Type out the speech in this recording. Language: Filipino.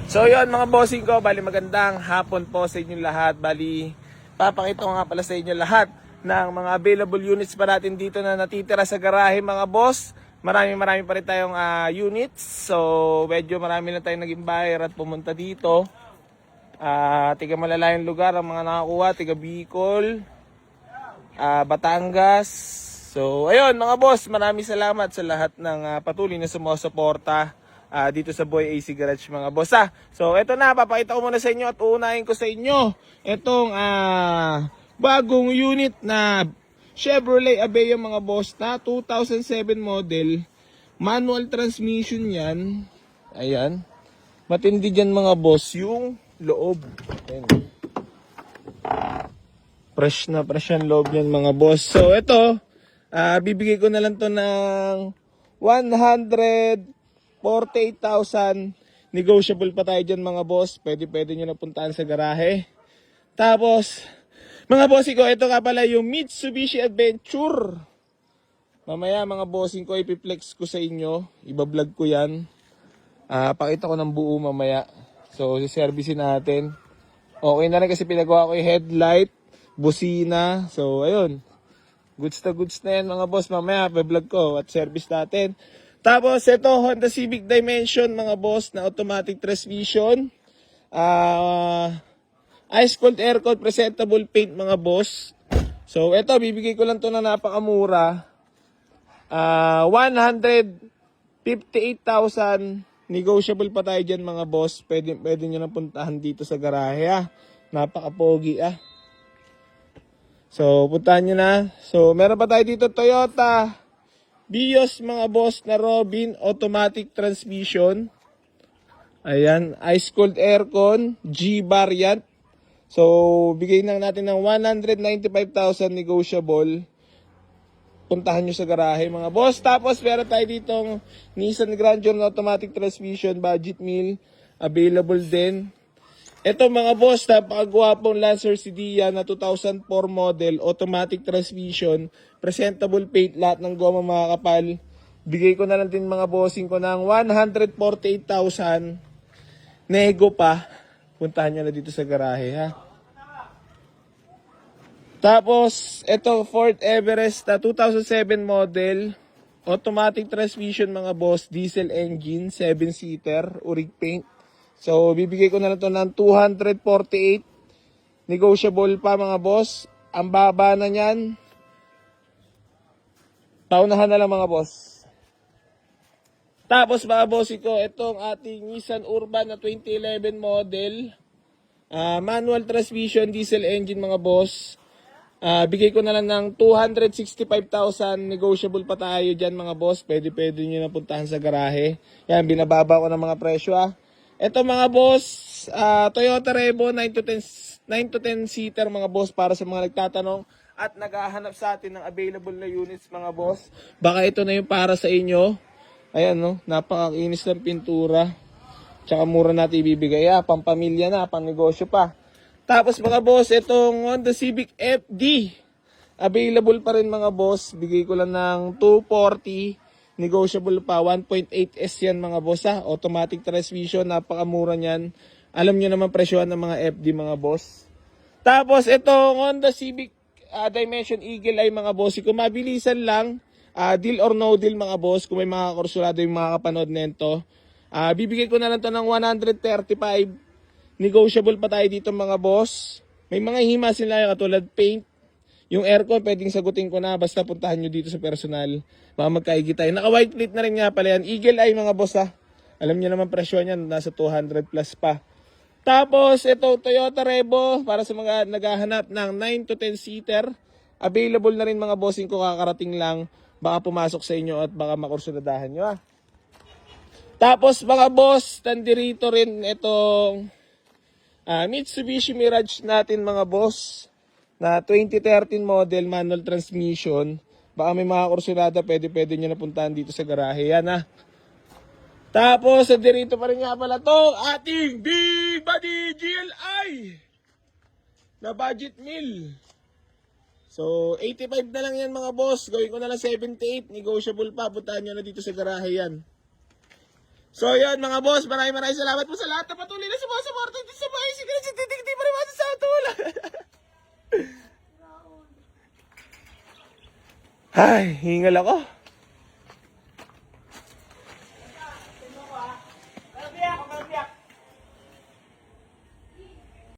So yun mga bossing ko, bali magandang hapon po sa inyo lahat. Bali papakita ko nga pala sa inyo lahat ng mga available units pa natin dito na natitira sa garahe mga boss. Marami pa rin tayong units. So medyo marami na tayong naging buyer at pumunta dito. Tiga malalayong lugar ang mga nakakuha, tiga Bicol, Batangas. So ayun mga boss, maraming salamat sa lahat ng patuloy na sumusuporta dito sa Boy AC Garage mga boss. So eto na, papakita ko muna sa inyo at uunahin ko sa inyo itong bagong unit na Chevrolet Aveo mga boss na 2007 model. Manual transmission yan. Ayan. Matindi dyan mga boss yung loob. Ayan. Fresh na fresh ang loob yan mga boss. So ito, bibigay ko na lang to ng 148,000. Negotiable pa tayo dyan mga boss. Pwede nyo na puntaan sa garahe. Tapos, mga bossing ko, ito nga pala yung Mitsubishi Adventure. Mamaya mga bossing ko, ipiplex ko sa inyo. Ibablog ko yan. Pakita ko ng buo mamaya. So, servicein natin. Okay na rin kasi pinagawa ko yung headlight, busina. So, ayun. Goods na yan mga boss. Mamaya, ibablog ko at service natin. Tapos, ito, Honda Civic Dimension mga boss na automatic transmission. Ice cold aircon, presentable paint mga boss. So, ito, bibigay ko lang to na napakamura. 158,000. Negotiable pa tayo dyan mga boss. Pwede nyo na puntahan dito sa garahe. Napakapogi So, puntahan nyo na. So, meron pa tayo dito Toyota Vios mga boss na Robin automatic transmission. Ayan, ice cold aircon, G variant. So, bigay lang natin ng 195,000 negotiable. Puntahan nyo sa garahe mga boss. Tapos, meron tayo ditong Nissan Grandeur na automatic transmission, budget meal. Available din. Ito mga boss, napakagwapong Lancer Sedia na 2004 model, automatic transmission, presentable paint, lahat ng goma mga kapal. Bigay ko na lang din mga bossing ko ng 148,000. Nego pa. Puntahan nyo na dito sa garahe Tapos, ito Ford Everest na 2007 model, automatic transmission mga boss, diesel engine, 7-seater, urig paint. So, bibigay ko na lang ito ng 248. Negotiable pa mga boss. Ang baba na niyan. Paunahan na lang mga boss. Tapos mga boss ko, itong ating Nissan Urban na 2011 model. Manual transmission, diesel engine mga boss. Bigay ko na lang ng 265,000. Negotiable pa tayo dyan mga boss. Pwede nyo na puntahan sa garahe. Yan, binababa ko ng mga presyo Ito mga boss, Toyota Revo 9 to 10 seater mga boss para sa mga nagtatanong at naghahanap sa atin ng available na units mga boss. Baka ito na yung para sa inyo. Ayan no, napakakinis ng pintura. Tsaka mura natin ibibigay pampamilya na, pang negosyo pa. Tapos mga boss, itong Honda Civic FD. Available pa rin mga boss. Bigay ko lang ng 240. Negotiable pa, 1.8S yan mga boss automatic transmission, napakamura niyan. Alam nyo naman presyohan ng mga FD mga boss. Tapos itong Honda Civic Dimension Eagle ay mga boss, kung mabilisan lang, deal or no deal mga boss, kung may mga kursulado yung mga kapanood nito. Bibigay ko na lang to ng 135. Negotiable pa tayo dito mga boss. May mga himas nila katulad paint. Yung aircon, pwedeng sagutin ko na. Basta puntahan nyo dito sa personal. Baka magkaigi tayo. Naka-white plate na rin nga pala yan. Eagle Eye mga boss Alam nyo naman presyo niyan. Nasa 200 plus pa. Tapos, ito Toyota Revo. Para sa mga naghahanap ng 9 to 10 seater. Available na rin mga bossing ko. Kakarating lang. Baka pumasok sa inyo at baka makursunadahan nyo Tapos mga boss, tandirito rin itong Mitsubishi Mirage natin mga boss. Na 2013 model, manual transmission. Baka may mga kursulada, pwede nyo napuntahan dito sa garahe. Yan Tapos, dirito pa rin nga pala to ating Big Body GLI na budget meal. So, 85 na lang yan mga boss. Gawin ko na lang 78. Negotiable pa. Puntahan nyo na dito sa garahe yan. So yun mga boss, maraming salamat po sa lahat na patuloy na sumusuporta dito sa mga isigaw sa titig di pa rin sa tula. Ay, hingal ako.